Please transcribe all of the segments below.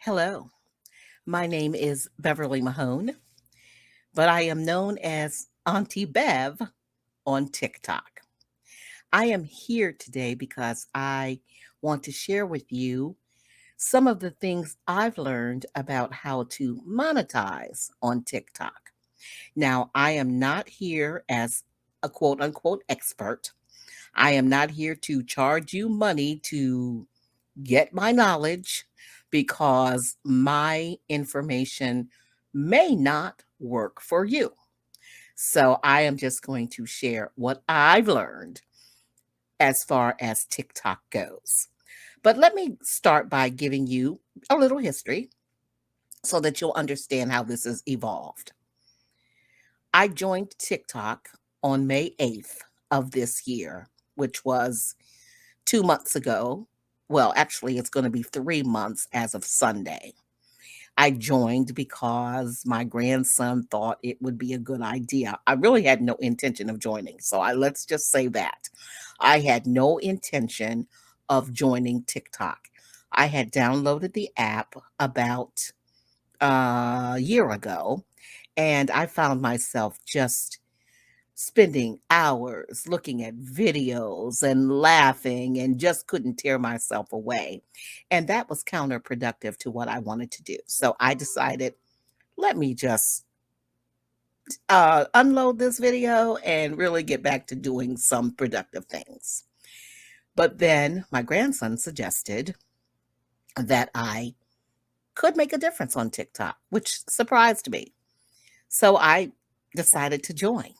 Hello, my name is Beverly Mahone, but I am known as Auntie Bev on TikTok. I am here today because I want to share with you some of the things I've learned about how to monetize on TikTok. Now, I am not here as a quote unquote expert. I am not here to charge you money to get my knowledge because my information may not work for you. So I am just going to share what I've learned as far as TikTok goes. But let me start by giving you a little history so that you'll understand how this has evolved. I joined TikTok on May 8th of this year, which was 2 months ago. Well, actually, it's going to be 3 months as of Sunday. I joined because my grandson thought it would be a good idea. I really had no intention of joining. So let's just say that. I had no intention of joining TikTok. I had downloaded the app about a year ago, and I found myself just spending hours looking at videos and laughing and just couldn't tear myself away. And that was counterproductive to what I wanted to do. So I decided, let me just unload this video and really get back to doing some productive things. But then my grandson suggested that I could make a difference on TikTok, which surprised me. So I decided to join.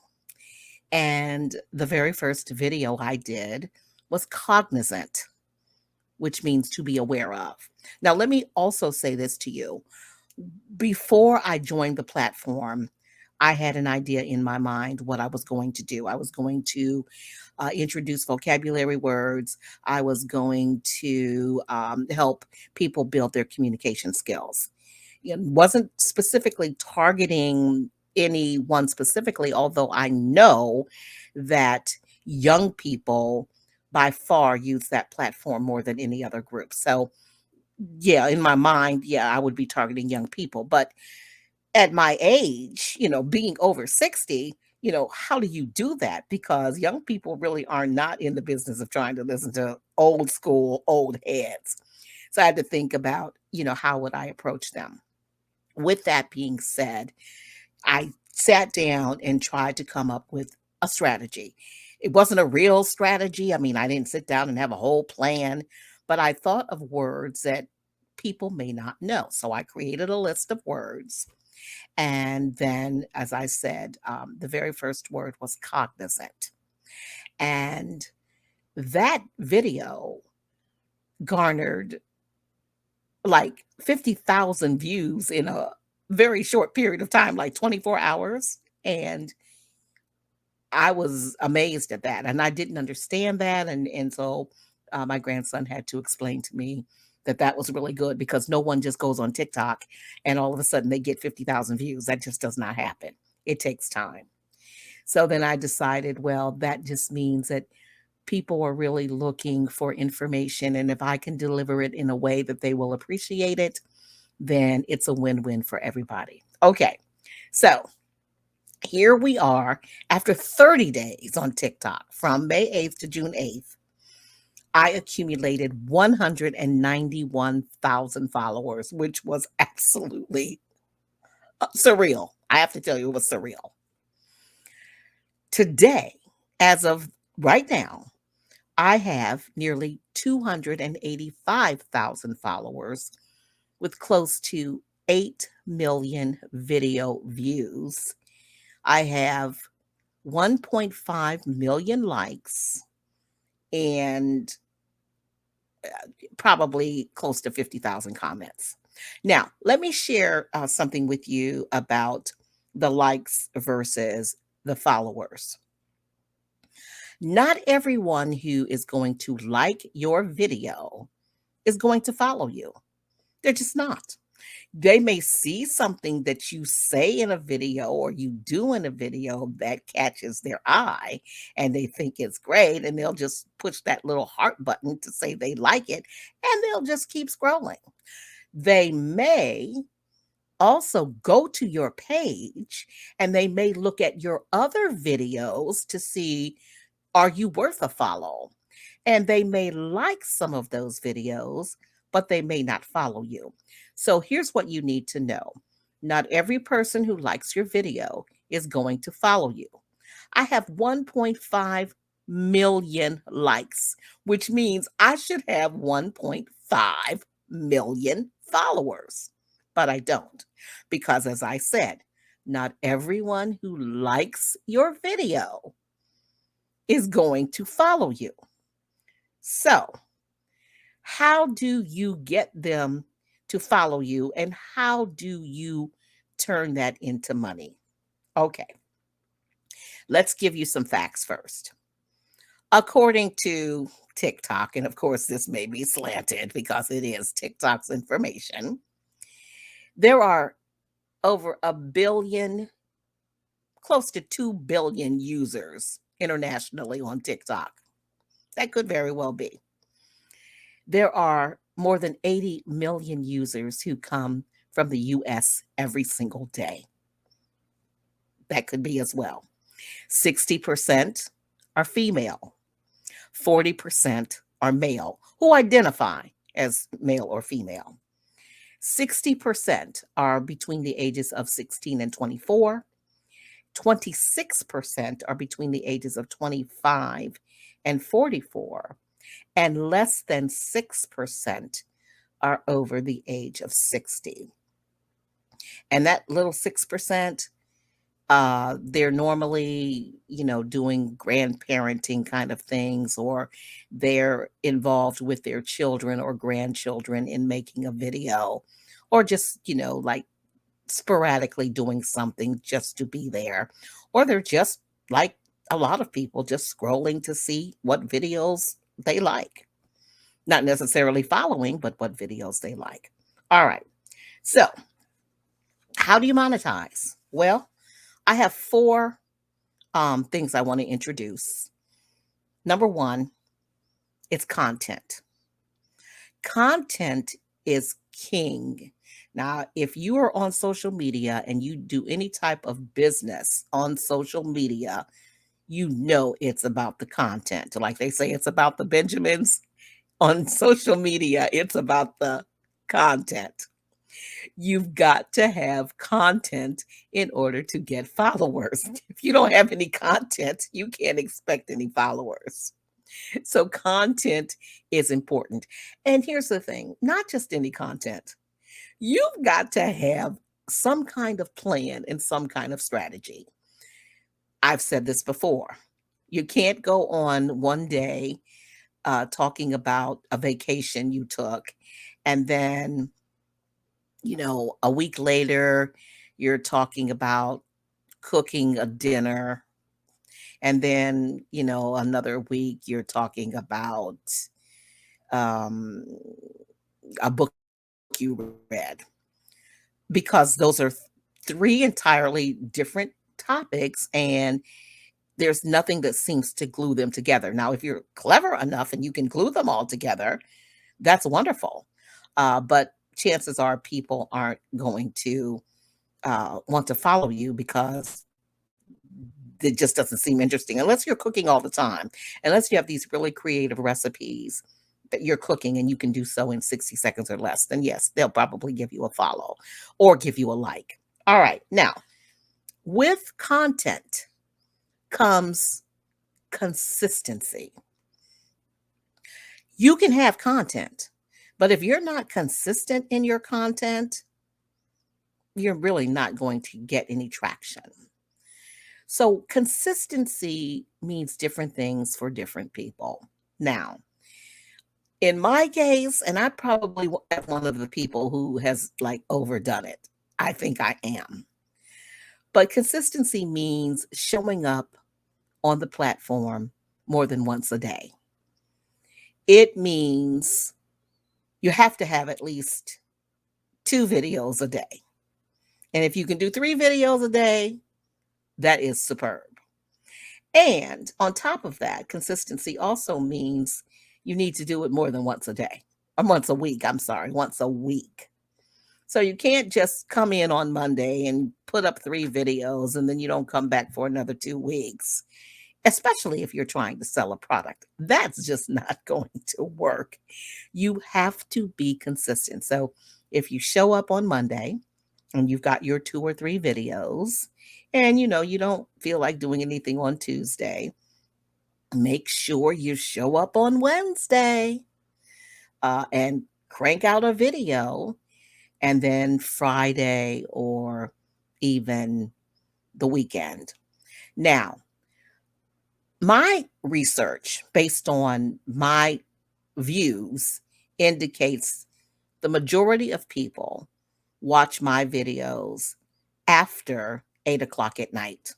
And the very first video I did was cognizant, which means to be aware of. Now, let me also say this to you. Before I joined the platform, I had an idea in my mind what I was going to do. I was going to introduce vocabulary words. I was going to help people build their communication skills. It wasn't specifically targeting anyone specifically, although I know that young people by far use that platform more than any other group. So, yeah, in my mind, yeah, I would be targeting young people. But at my age, being over 60, how do you do that? Because young people really are not in the business of trying to listen to old school, old heads. So I had to think about, how would I approach them? With that being said, I sat down and tried to come up with a strategy. It wasn't a real strategy. I mean, I didn't sit down and have a whole plan, but I thought of words that people may not know. So I created a list of words. And then, as I said, the very first word was cognizant. And that video garnered like 50,000 views in a very short period of time, like 24 hours. And I was amazed at that, and I didn't understand that, and so, my grandson had to explain to me that that was really good because no one just goes on TikTok and all of a sudden they get 50,000 views. That just does not happen. It takes time. So then I decided, well, that just means that people are really looking for information, and if I can deliver it in a way that they will appreciate it, then it's a win-win for everybody. Okay, so here we are after 30 days on TikTok from May 8th to June 8th. I accumulated 191,000 followers, which was absolutely surreal. I have to tell you, it was surreal. Today, as of right now, I have nearly 285,000 followers with close to 8 million video views. I have 1.5 million likes and probably close to 50,000 comments. Now, let me share something with you about the likes versus the followers. Not everyone who is going to like your video is going to follow you. They're just not. They may see something that you say in a video or you do in a video that catches their eye and they think it's great, and they'll just push that little heart button to say they like it, and they'll just keep scrolling. They may also go to your page and they may look at your other videos to see, are you worth a follow? And they may like some of those videos, but they may not follow you. So here's what you need to know: not every person who likes your video is going to follow you. I have 1.5 million likes, which means I should have 1.5 million followers. But I don't, because as I said, not everyone who likes your video is going to follow you. So, how do you get them to follow you, and how do you turn that into money? Okay, let's give you some facts first. According to TikTok, and of course, this may be slanted because it is TikTok's information, there are over a billion, close to 2 billion users internationally on TikTok. That could very well be. There are more than 80 million users who come from the US every single day. That could be as well. 60% are female, 40% are male who identify as male or female. 60% are between the ages of 16 and 24. 26% are between the ages of 25 and 44. And less than 6% are over the age of 60. And that little 6%, they're normally, doing grandparenting kind of things, or they're involved with their children or grandchildren in making a video, or just, like sporadically doing something just to be there. Or they're just like a lot of people, just scrolling to see what videos they like. Not necessarily following, but what videos they like. All right. So, how do you monetize? Well, I have four things I want to introduce. Number one, it's content. Content is king. Now, if you are on social media and you do any type of business on social media, you know it's about the content. Like they say, it's about the Benjamins. On social media, it's about the content. You've got to have content in order to get followers. If you don't have any content, you can't expect any followers. So, content is important. And here's the thing: not just any content, you've got to have some kind of plan and some kind of strategy. I've said this before. You can't go on one day talking about a vacation you took, and then, a week later, you're talking about cooking a dinner. And then, another week, you're talking about um, a book you read, because those are three entirely different topics, and there's nothing that seems to glue them together. Now, if you're clever enough and you can glue them all together, that's wonderful. But chances are people aren't going to want to follow you, because it just doesn't seem interesting unless you're cooking all the time, unless you have these really creative recipes that you're cooking and you can do so in 60 seconds or less. Then yes, they'll probably give you a follow or give you a like. All right. Now, with content comes consistency. You can have content, but if you're not consistent in your content, you're really not going to get any traction. So, consistency means different things for different people. Now, in my case, and I probably am one of the people who has like overdone it. I think I am. But consistency means showing up on the platform more than once a day. It means you have to have at least 2 videos a day. And if you can do 3 videos a day, that is superb. And on top of that, consistency also means you need to do it more than once a day, or once a week. I'm sorry, once a week. So you can't just come in on Monday and put up 3 videos and then you don't come back for another 2 weeks, especially if you're trying to sell a product. That's just not going to work. You have to be consistent. So if you show up on Monday and you've got your 2 or 3 videos and you don't feel like doing anything on Tuesday, make sure you show up on Wednesday and crank out a video, and then Friday or even the weekend. Now, my research based on my views indicates the majority of people watch my videos after 8 o'clock at night.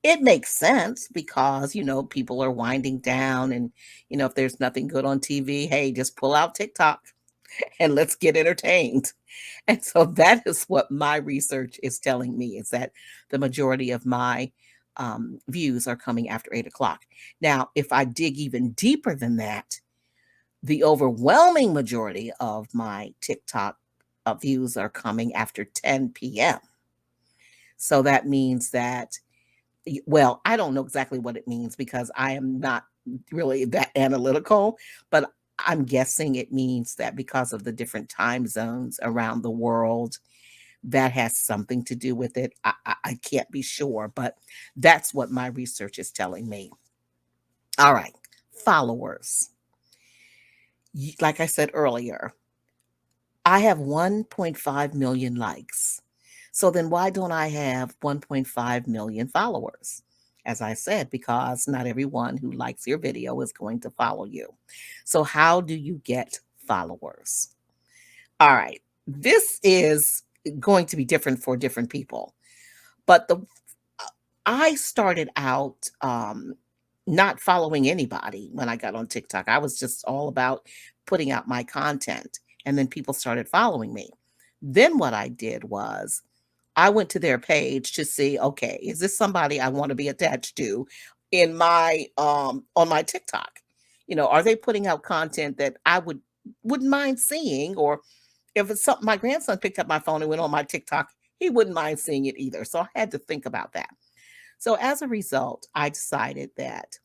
It makes sense because, people are winding down and, if there's nothing good on TV, hey, just pull out TikTok and let's get entertained. And so that is what my research is telling me, is that the majority of my views are coming after 8 o'clock. Now, if I dig even deeper than that, the overwhelming majority of my TikTok views are coming after 10 p.m. So that means that, well, I don't know exactly what it means because I am not really that analytical, but I'm guessing it means that because of the different time zones around the world, that has something to do with it. I can't be sure, but that's what my research is telling me. All right, followers. Like I said earlier, I have 1.5 million likes. So then why don't I have 1.5 million followers? As I said, because not everyone who likes your video is going to follow you. So how do you get followers? All right. This is going to be different for different people. But I started out not following anybody when I got on TikTok. I was just all about putting out my content, and then people started following me. Then what I did was I went to their page to see, okay, is this somebody I want to be attached to in my on my TikTok? Are they putting out content that I wouldn't mind seeing? Or if it's something my grandson picked up my phone and went on my TikTok, he wouldn't mind seeing it either. So I had to think about that. So as a result, I decided that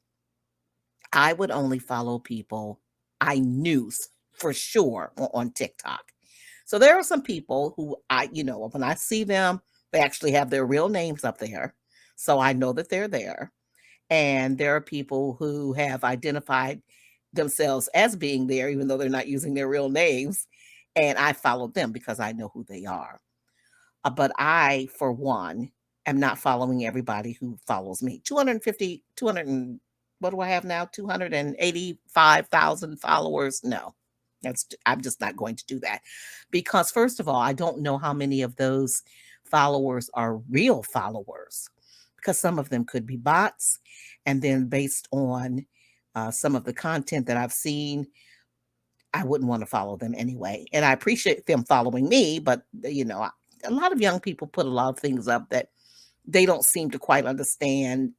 I would only follow people I knew for sure on TikTok. So there are some people who when I see them, they actually have their real names up there. So I know that they're there. And there are people who have identified themselves as being there, even though they're not using their real names. And I followed them because I know who they are. But I, for one, am not following everybody who follows me. 250, 200, what do I have now? 285,000 followers. No, I'm just not going to do that because, first of all, I don't know how many of those followers are real followers because some of them could be bots. And then, based on some of the content that I've seen, I wouldn't want to follow them anyway. And I appreciate them following me, but a lot of young people put a lot of things up that they don't seem to quite understand,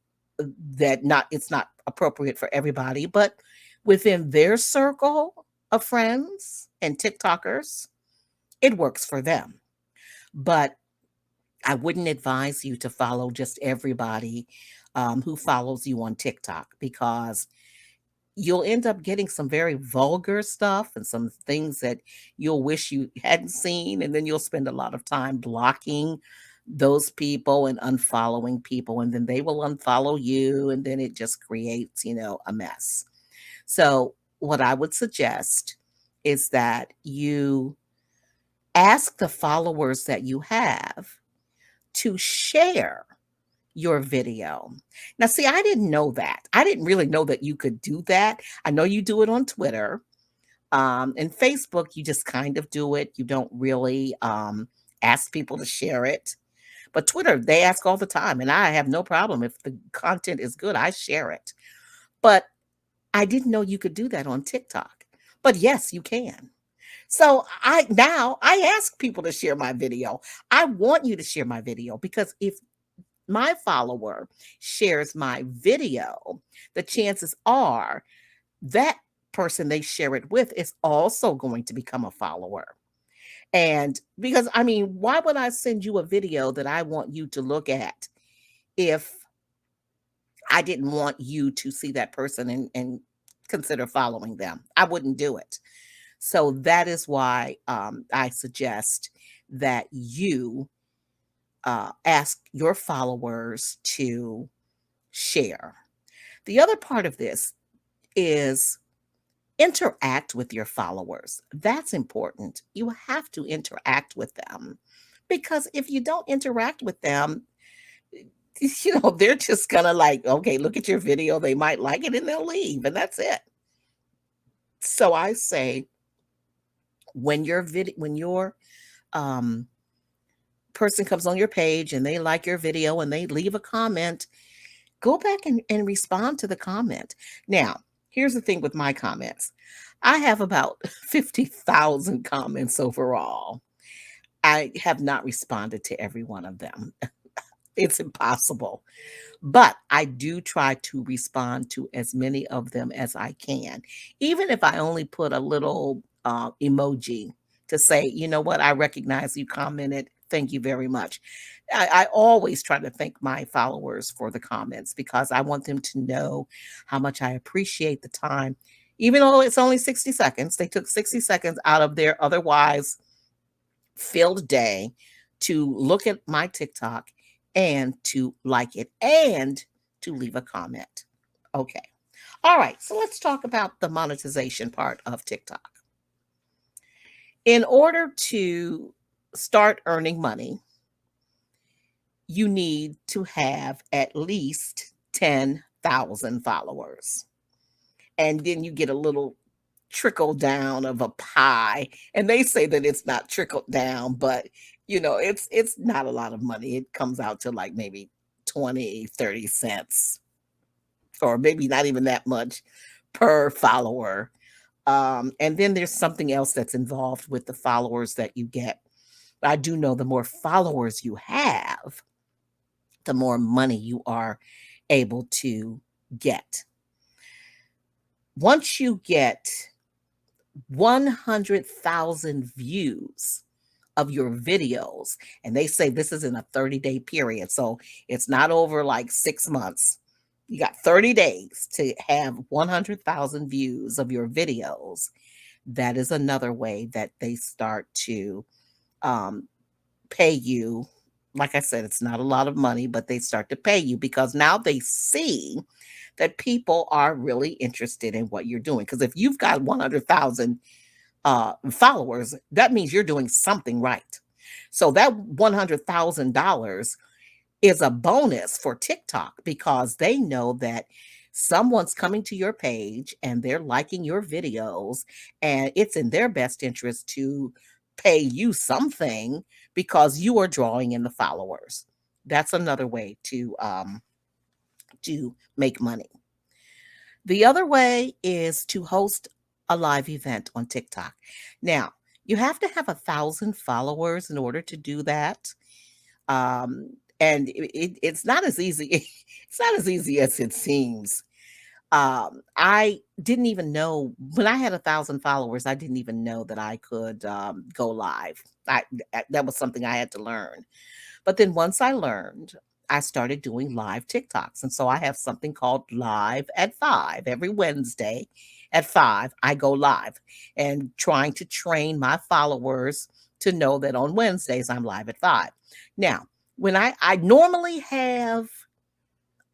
that not it's not appropriate for everybody, but within their circle of friends and TikTokers, it works for them. But I wouldn't advise you to follow just everybody who follows you on TikTok, because you'll end up getting some very vulgar stuff and some things that you'll wish you hadn't seen. And then you'll spend a lot of time blocking those people and unfollowing people. And then they will unfollow you. And then it just creates, a mess. So, what I would suggest is that you ask the followers that you have to share your video. Now, see, I didn't know that. I didn't really know that you could do that. I know you do it on Twitter. And Facebook, you just kind of do it. You don't really ask people to share it. But Twitter, they ask all the time, and I have no problem. If the content is good, I share it. But I didn't know you could do that on TikTok. But yes, you can. So I ask people to share my video. I want you to share my video because if my follower shares my video, the chances are that person they share it with is also going to become a follower. And because, I mean, why would I send you a video that I want you to look at if I didn't want you to see that person and consider following them? I wouldn't do it. So that is why I suggest that you ask your followers to share. The other part of this is interact with your followers. That's important. You have to interact with them because if you don't interact with them, they're just gonna like, okay, look at your video. They might like it and they'll leave, and that's it. So I say when your um, person comes on your page and they like your video and they leave a comment, go back and respond to the comment. Now, here's the thing with my comments. I have about 50,000 comments overall. I have not responded to every one of them. It's impossible. But I do try to respond to as many of them as I can, even if I only put a little emoji to say, you know what, I recognize you commented. Thank you very much. I always try to thank my followers for the comments because I want them to know how much I appreciate the time. Even though it's only 60 seconds, they took 60 seconds out of their otherwise filled day to look at my TikTok and to like it and to leave a comment. Okay. All right. So let's talk about the monetization part of TikTok. In order to start earning money, you need to have at least 10,000 followers. And then you get a little trickle down of a pie, and they say that it's not trickled down, but it's not a lot of money. It comes out to like maybe 20, 30 cents, or maybe not even that much per follower. And then there's something else that's involved with the followers that you get. I do know the more followers you have, the more money you are able to get. Once you get 100,000 views of your videos, and they say this is in a 30-day period, so it's not over like 6 months. You got 30 days to have 100,000 views of your videos. That is another way that they start to um, pay you. Like I said, it's not a lot of money, but they start to pay you because now they see that people are really interested in what you're doing. Because if you've got 100,000 followers, that means you're doing something right. So that $100,000 is a bonus for TikTok because they know that someone's coming to your page and they're liking your videos, and it's in their best interest to pay you something because you are drawing in the followers. That's another way to make money. The other way is to host a live event on TikTok. Now, you have to have 1,000 followers in order to do that. And it's not as easy. It's not as easy as it seems. I didn't even know when I had 1,000 followers. I didn't even know that I could go live. That was something I had to learn. But then once I learned, I started doing live TikToks. And so I have something called Live at 5. Every Wednesday at 5, I go live and trying to train my followers to know that on Wednesdays I'm live at 5. Now, when I normally have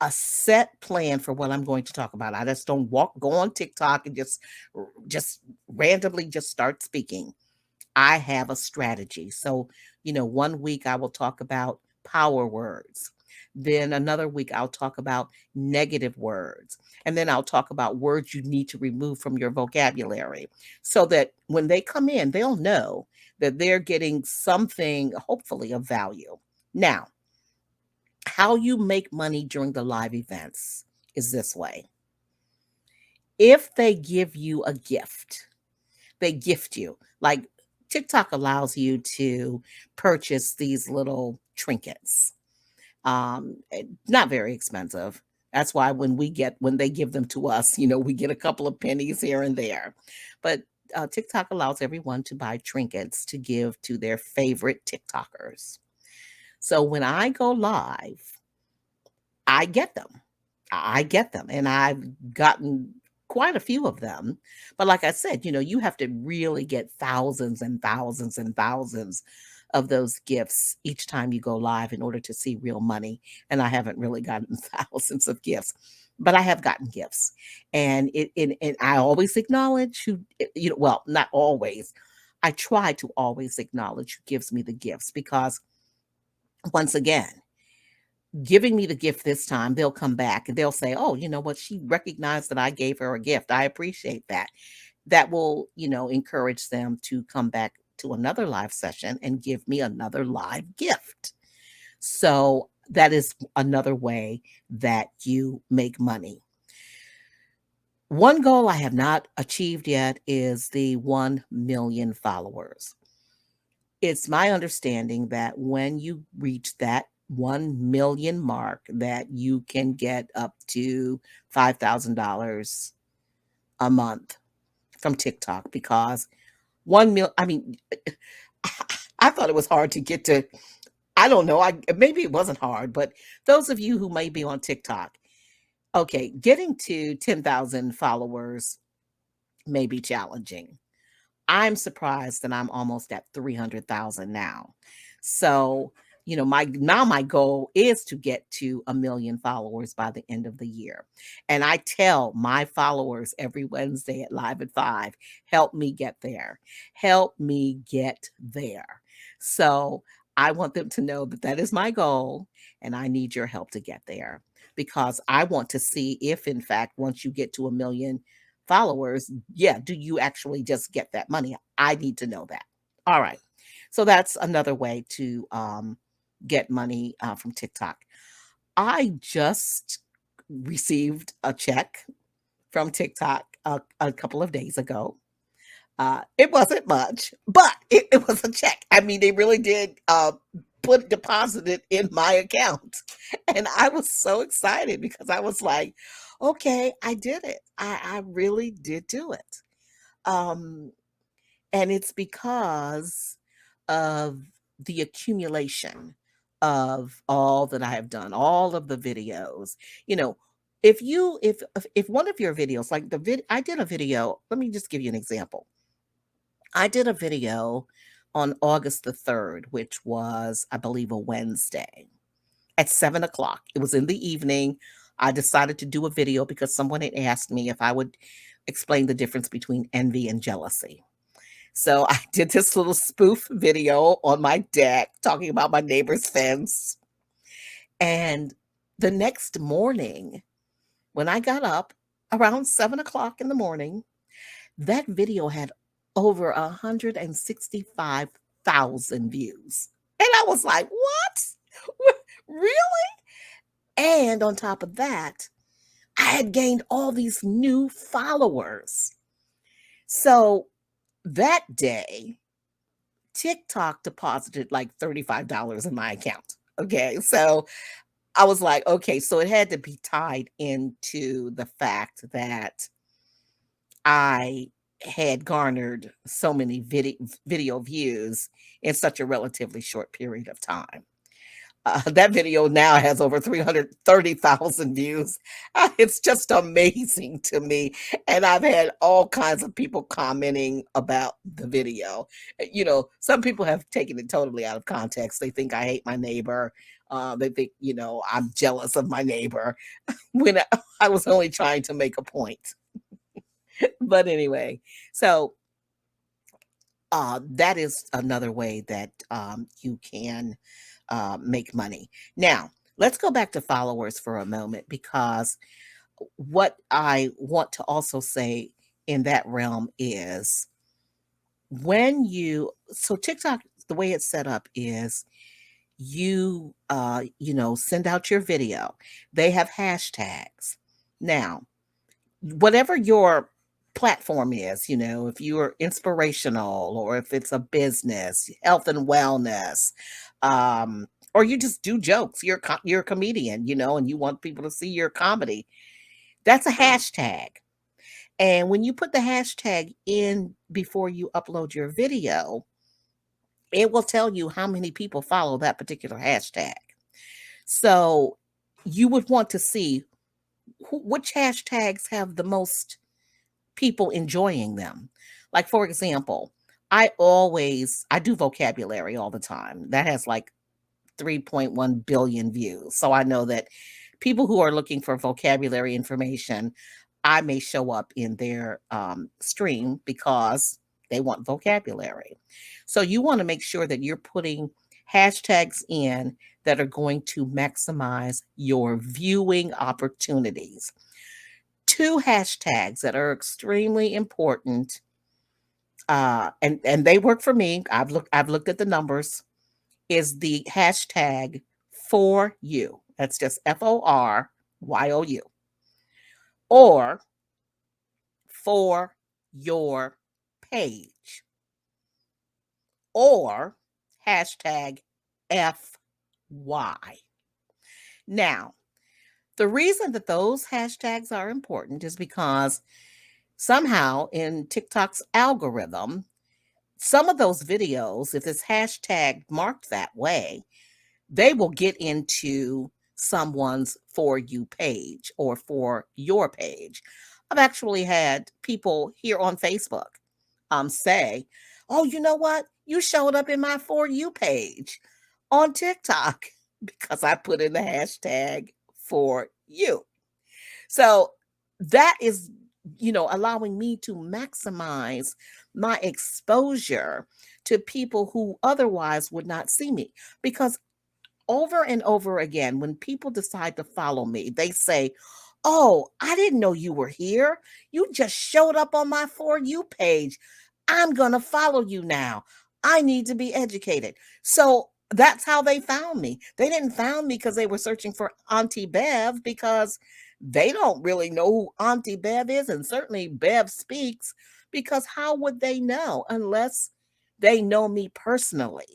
a set plan for what I'm going to talk about. I just don't go on TikTok and just randomly just start speaking. I have a strategy. So, one week I will talk about power words. Then another week I'll talk about negative words. And then I'll talk about words you need to remove from your vocabulary so that when they come in, they'll know that they're getting something, hopefully, of value. Now, how you make money during the live events is this way. If they give you a gift, they gift you. Like TikTok allows you to purchase these little trinkets. Not very expensive. That's why when they give them to us, we get a couple of pennies here and there. But TikTok allows everyone to buy trinkets to give to their favorite TikTokers. So when I go live, I get them. I get them, and I've gotten quite a few of them. But like I said, you have to really get thousands and thousands and thousands of those gifts each time you go live in order to see real money. And I haven't really gotten thousands of gifts, but I have gotten gifts. And I always acknowledge well, not always. I try to always acknowledge who gives me the gifts because once again, giving me the gift this time, they'll come back and they'll say, "Oh, you know what? She recognized that I gave her a gift. I appreciate that." That will, encourage them to come back to another live session and give me another live gift. So that is another way that you make money. One goal I have not achieved yet is the 1 million followers. It's my understanding that when you reach that 1 million mark that you can get up to $5,000 a month from TikTok because 1 mil I mean, I thought it was hard to get to. I don't know, maybe it wasn't hard, but those of you who may be on TikTok, okay, getting to 10,000 followers may be challenging. I'm surprised that I'm almost at 300,000 now. So, my goal is to get to 1 million followers by the end of the year. And I tell my followers every Wednesday at Live at 5, help me get there. Help me get there. So, I want them to know that that is my goal and I need your help to get there because I want to see if in fact once you get to 1 million followers, yeah, do you actually just get that money? I need to know that. All right. So that's another way to get money from TikTok. I just received a check from TikTok a couple of days ago. It wasn't much, but it was a check. I mean, they really did deposit it in my account. And I was so excited because I was like, okay, I did it. I really did do it. Um, and it's because of the accumulation of all that I have done, all of the videos. You know, if one of your videos, like I did a video, let me just give you an example. I did a video on August the 3rd, which was, I believe, a Wednesday at 7 o'clock. It was in the evening. I decided to do a video because someone had asked me if I would explain the difference between envy and jealousy. So I did this little spoof video on my deck talking about my neighbor's fence. And the next morning, when I got up around 7 o'clock in the morning, that video had over 165,000 views. And I was like, what? Really? And on top of that, I had gained all these new followers. So that day, TikTok deposited like $35 in my account. Okay. So I was like, okay, so it had to be tied into the fact that I had garnered so many video views in such a relatively short period of time. That video now has over 330,000 views. It's just amazing to me. And I've had all kinds of people commenting about the video. Some people have taken it totally out of context. They think I hate my neighbor. They think, I'm jealous of my neighbor when I was only trying to make a point. But anyway, so that is another way that you can make money. Now, let's go back to followers for a moment because what I want to also say in that realm is so TikTok, the way it's set up is send out your video. They have hashtags. Now, whatever your platform is, if you're inspirational or if it's a business, health and wellness, or you just do jokes, you're a comedian, and you want people to see your comedy, that's a hashtag. And when you put the hashtag in before you upload your video, it will tell you how many people follow that particular hashtag. So you would want to see which hashtags have the most people enjoying them. Like, for example, I do vocabulary all the time. That has like 3.1 billion views. So I know that people who are looking for vocabulary information, I may show up in their stream because they want vocabulary. So you want to make sure that you're putting hashtags in that are going to maximize your viewing opportunities. Two hashtags that are extremely important, and they work for me. I've looked at the numbers. Is the hashtag for you? That's just FORYOU, or for your page, or hashtag FY. Now, the reason that those hashtags are important is because somehow in TikTok's algorithm, some of those videos, if it's hashtag marked that way, they will get into someone's For You page or For Your page. I've actually had people here on Facebook say, "Oh, you know what? You showed up in my For You page on TikTok because I put in the hashtag For You." So that is, allowing me to maximize my exposure to people who otherwise would not see me. Because over and over again, when people decide to follow me, they say, "Oh, I didn't know you were here. You just showed up on my For You page. I'm going to follow you now. I need to be educated." So that's how they found me. They didn't found me because they were searching for Auntie Bev, because they don't really know who Auntie Bev is. And certainly Bev speaks, because how would they know unless they know me personally?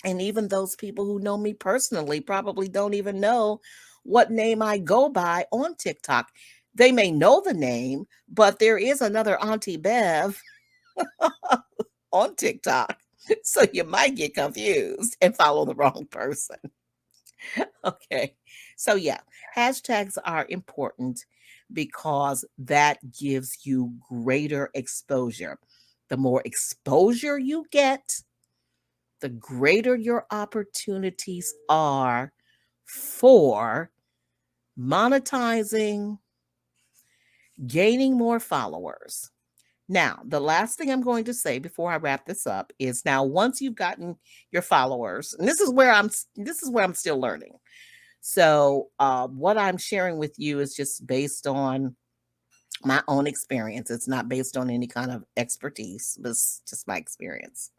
And even those people who know me personally probably don't even know what name I go by on TikTok. They may know the name, but there is another Auntie Bev on TikTok. So you might get confused and follow the wrong person. Okay. So, yeah, hashtags are important because that gives you greater exposure. The more exposure you get, the greater your opportunities are for monetizing, gaining more followers. Now, the last thing I'm going to say before I wrap this up is, now once you've gotten your followers, and this is where I'm still learning. So, what I'm sharing with you is just based on my own experience. It's not based on any kind of expertise, but it's just my experience.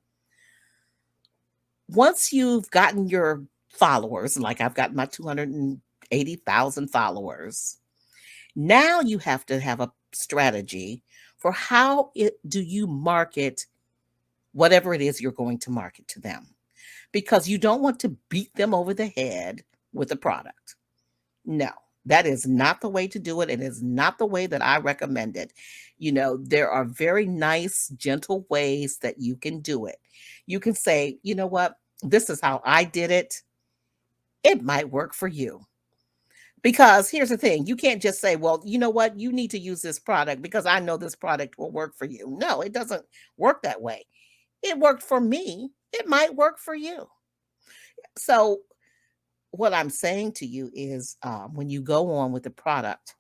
Once you've gotten your followers, like I've got my 280,000 followers, now you have to have a strategy for how do you market whatever it is you're going to market to them, because you don't want to beat them over the head with a product. No, that is not the way to do it. It is not the way that I recommend it. There are very nice, gentle ways that you can do it. You can say, "You know what? This is how I did it. It might work for you." Because here's the thing, you can't just say, "Well, you know what? You need to use this product because I know this product will work for you." No, it doesn't work that way. It worked for me. It might work for you. So, what I'm saying to you is, when you go on with the product,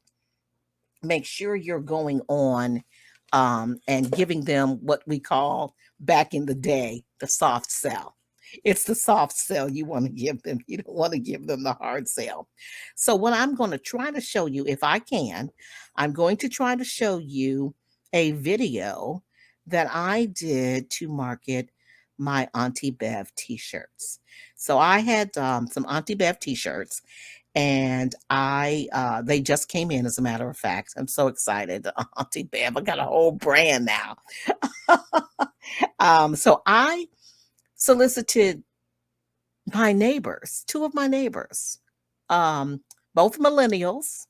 make sure you're going on and giving them what we call back in the day the soft sell. It's the soft sell you want to give them. You don't want to give them the hard sell. So, what I'm going to try to show you, if I can, I'm going to try to show you a video that I did to market my Auntie Bev t shirts. So, I had some Auntie Bev t shirts, and they just came in, as a matter of fact. I'm so excited. Auntie Bev, I got a whole brand now. So I solicited my neighbors, two of my neighbors, um, both millennials.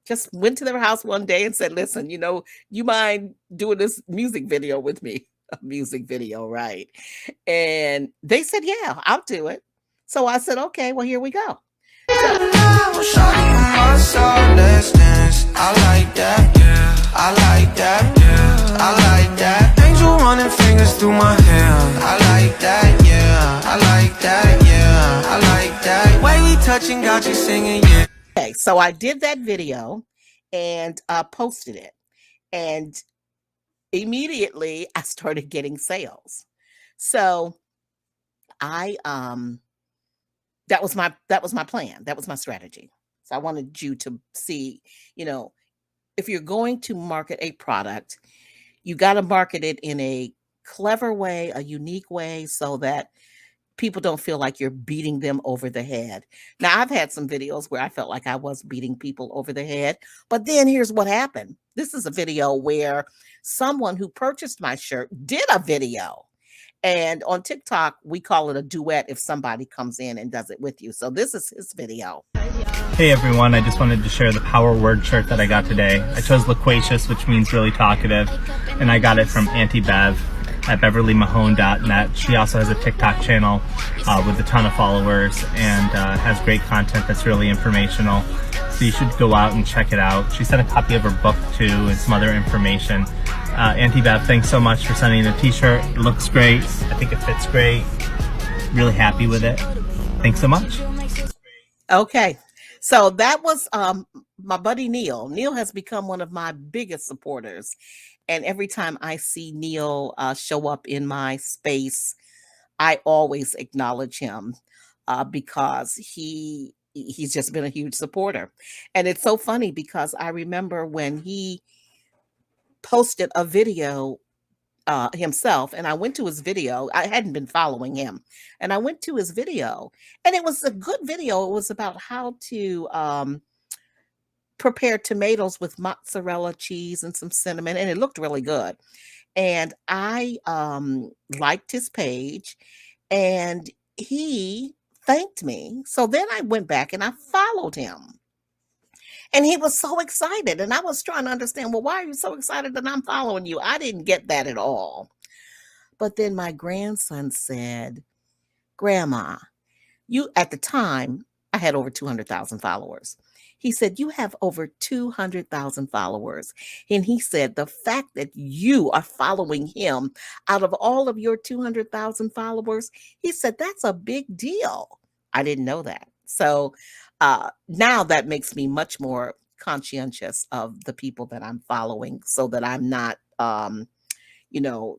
just went to their house one day and said, listen, you mind doing this music video with me? A music video, right? And they said, yeah, I'll do it. So I said, okay, well, here we go. So I like that, yeah. I like that, yeah. I like that. Angel running fingers through my hair. I like that, yeah. I like that, yeah. I like that. Way we touching got you singing, yeah. okay, so I did that video and posted it. And immediately I started getting sales. So I that was my plan. That was my strategy. So I wanted you to see, if you're going to market a product, you got to market it in a clever way, a unique way, so that people don't feel like you're beating them over the head. Now, I've had some videos where I felt like I was beating people over the head, but then here's what happened. This is a video where someone who purchased my shirt did a video. And on TikTok, we call it a duet if somebody comes in and does it with you. So this is his video. Hey everyone, I just wanted to share the Power Word shirt that I got today. I chose loquacious, which means really talkative, and I got it from Auntie Bev at beverlymahone.net. She also has a TikTok channel with a ton of followers and has great content that's really informational. So you should go out and check it out. She sent a copy of her book too and some other information. Auntie Bev, thanks so much for sending the t-shirt. It looks great. I think it fits great. Really happy with it. Thanks so much. Okay. So that was my buddy Neil. Neil has become one of my biggest supporters. And every time I see Neil show up in my space, I always acknowledge him because he's just been a huge supporter. And it's so funny because I remember when he posted a video himself, and I went to his video. I hadn't been following him, and I went to his video, and it was a good video. It was about how to prepare tomatoes with mozzarella cheese and some cinnamon, and it looked really good. And I liked his page, and he thanked me. So then I went back and I followed him. And he was so excited. And I was trying to understand, well, why are you so excited that I'm following you? I didn't get that at all. But then my grandson said, Grandma, you, at the time, I had over 200,000 followers. He said, you have over 200,000 followers. And he said, the fact that you are following him out of all of your 200,000 followers, he said, that's a big deal. I didn't know that. So now that makes me much more conscientious of the people that I'm following so that I'm not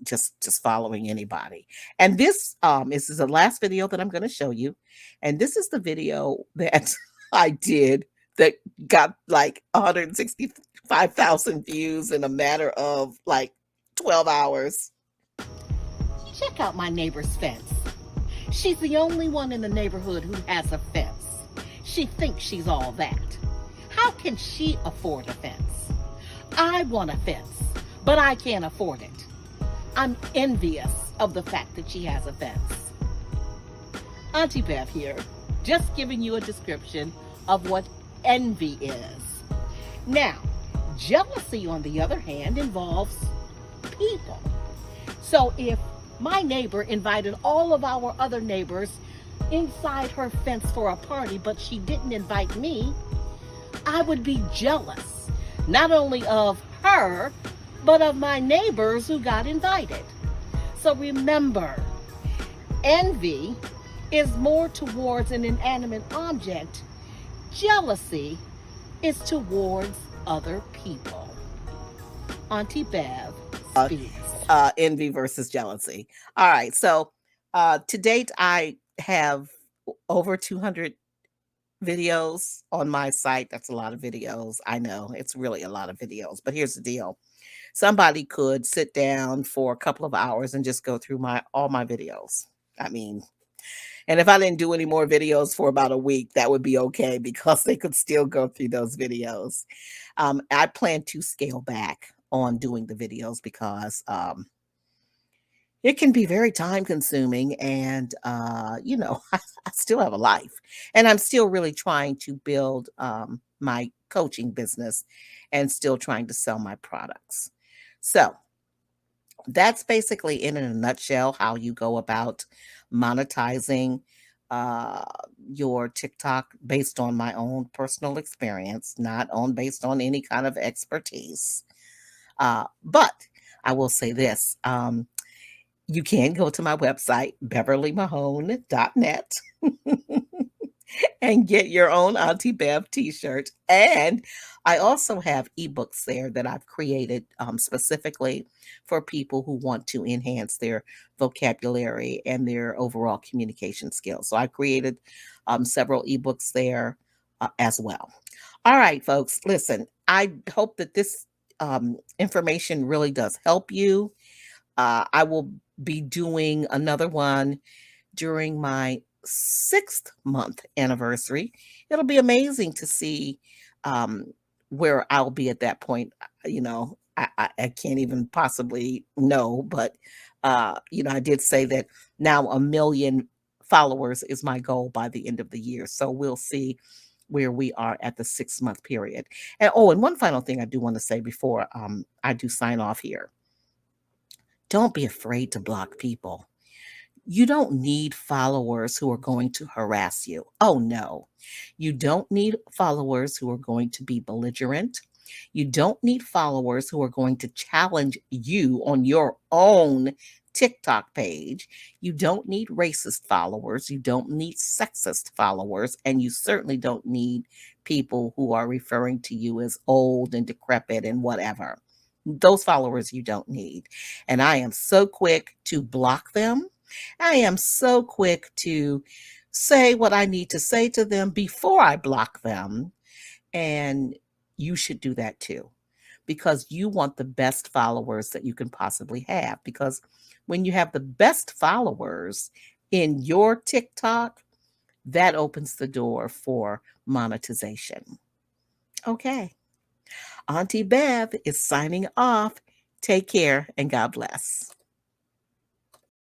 just following anybody. And this is the last video that I'm going to show you. And this is the video that I did that got like 165,000 views in a matter of like 12 hours. Check out my neighbor's fence. She's the only one in the neighborhood who has a fence. She thinks she's all that. How can she afford a fence? I want a fence, but I can't afford it. I'm envious of the fact that she has a fence. Auntie Bev here, just giving you a description of what envy is. Now, jealousy, on the other hand, involves people. So if my neighbor invited all of our other neighbors inside her fence for a party, but she didn't invite me, I would be jealous, not only of her, but of my neighbors who got invited. So remember, envy is more towards an inanimate object. Jealousy is towards other people. Auntie Bev speaks. Envy versus jealousy. All right. So to date, I have over 200 videos on my site. That's a lot of videos. I know it's really a lot of videos, but here's the deal. Somebody could sit down for a couple of hours and just go through all my videos. I mean, and if I didn't do any more videos for about a week, that would be okay because they could still go through those videos. I plan to scale back on doing the videos because it can be very time consuming and, I still have a life and I'm still really trying to build my coaching business and still trying to sell my products. So that's basically in a nutshell how you go about monetizing uh, your TikTok based on my own personal experience, not on based on any kind of expertise. But I will say this. You can go to my website, beverlymahone.net, and get your own Auntie Bev t shirt. And I also have ebooks there that I've created specifically for people who want to enhance their vocabulary and their overall communication skills. So I created several ebooks there as well. All right, folks, listen, I hope that this information really does help you. I will be doing another one during my 6th month anniversary. It'll be amazing to see um, where I'll be at that point. I can't even possibly know, but I did say that now 1 million followers is my goal by the end of the year. So we'll see where we are at the 6 month period. And one final thing I do want to say before I do sign off here. Don't be afraid to block people. You don't need followers who are going to harass you. Oh, no. You don't need followers who are going to be belligerent. You don't need followers who are going to challenge you on your own TikTok page. You don't need racist followers. You don't need sexist followers. And you certainly don't need people who are referring to you as old and decrepit and whatever. Those followers you don't need. And I am so quick to block them. I am so quick to say what I need to say to them before I block them. And you should do that too, because you want the best followers that you can possibly have. Because when you have the best followers in your TikTok, that opens the door for monetization. Okay. Auntie Bev is signing off. Take care and God bless.